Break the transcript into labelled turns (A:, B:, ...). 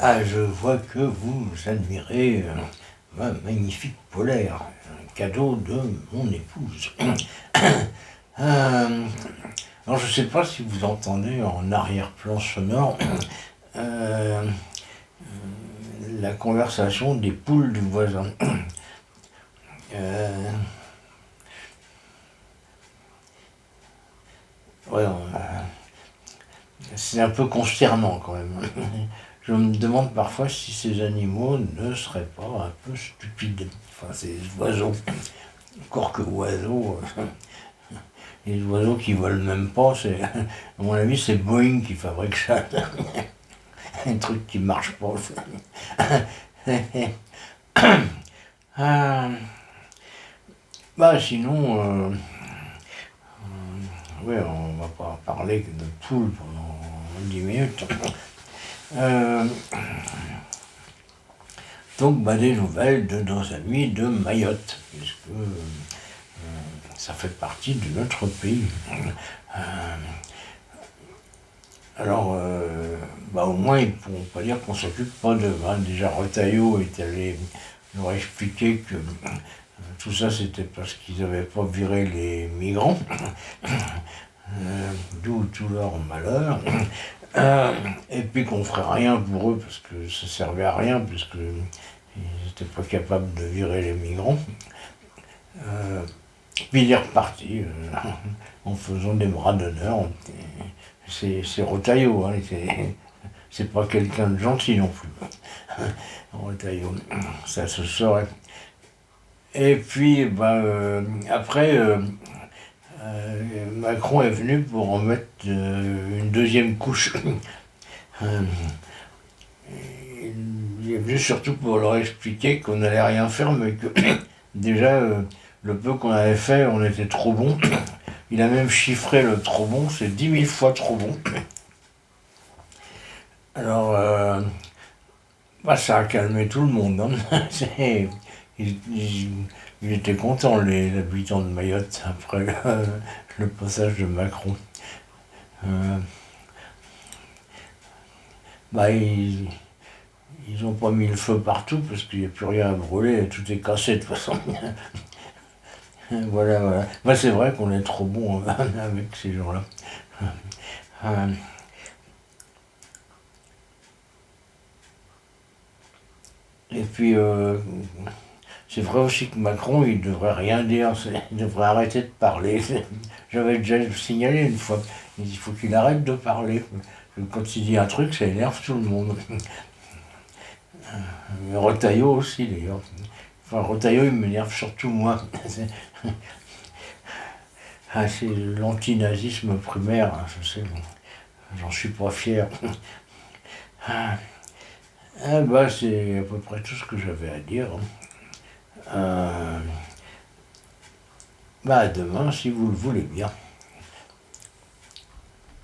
A: Ah, je vois que vous admirez ma magnifique polaire, un cadeau de mon épouse. Euh, alors, je ne sais pas si vous entendez en arrière-plan sonore euh, la conversation des poules du voisin. Euh, ouais, c'est un peu consternant quand même. Je me demande parfois si ces animaux ne seraient pas un peu stupides. Enfin, ces oiseaux. Encore que oiseaux, les oiseaux qui volent même pas, c'est, à mon avis, c'est Boeing qui fabrique ça. Un truc qui marche pas. Ah, bah sinon, ouais, on va pas parler de poules pendant 10 minutes. Euh, donc, bah, des nouvelles de nos amis de Mayotte, puisque ça fait partie de notre pays. Euh, alors, bah, au moins, ils ne pourront pas dire qu'on s'occupe pas d'eux. Hein. Déjà, Retailleau est allé leur expliquer que tout ça, c'était parce qu'ils n'avaient pas viré les migrants, d'où tout leur malheur. Et puis qu'on ferait rien pour eux, parce que ça servait à rien, puisqu'ils n'étaient pas capables de virer les migrants. Puis il est reparti en faisant des bras d'honneur. C'est Retailleau, hein, c'est pas quelqu'un de gentil non plus. Retailleau, ça se saurait. Et puis, bah, après, Macron est venu pour en mettre une deuxième couche. Euh, il est venu surtout pour leur expliquer qu'on n'allait rien faire, mais que déjà, le peu qu'on avait fait, on était trop bon. Il a même chiffré le trop bon, c'est 10 000 fois trop bon. Alors, bah, ça a calmé tout le monde. Hein. Ils étaient contents, les habitants de Mayotte, après le passage de Macron. Euh, bah, ils ont pas mis le feu partout parce qu'il n'y a plus rien à brûler, tout est cassé de toute façon. Voilà, voilà. Bah, c'est vrai qu'on est trop bon avec ces gens-là. Euh, et puis, c'est vrai aussi que Macron, il devrait rien dire, il devrait arrêter de parler. J'avais déjà signalé une fois, il faut qu'il arrête de parler. Quand il dit un truc, ça énerve tout le monde. Retailleau aussi d'ailleurs. Enfin, Retailleau, il m'énerve surtout moi. C'est l'antinazisme primaire, hein, je sais, j'en suis pas fier. Bah, c'est à peu près tout ce que j'avais à dire. Bah, à demain, si vous le voulez bien.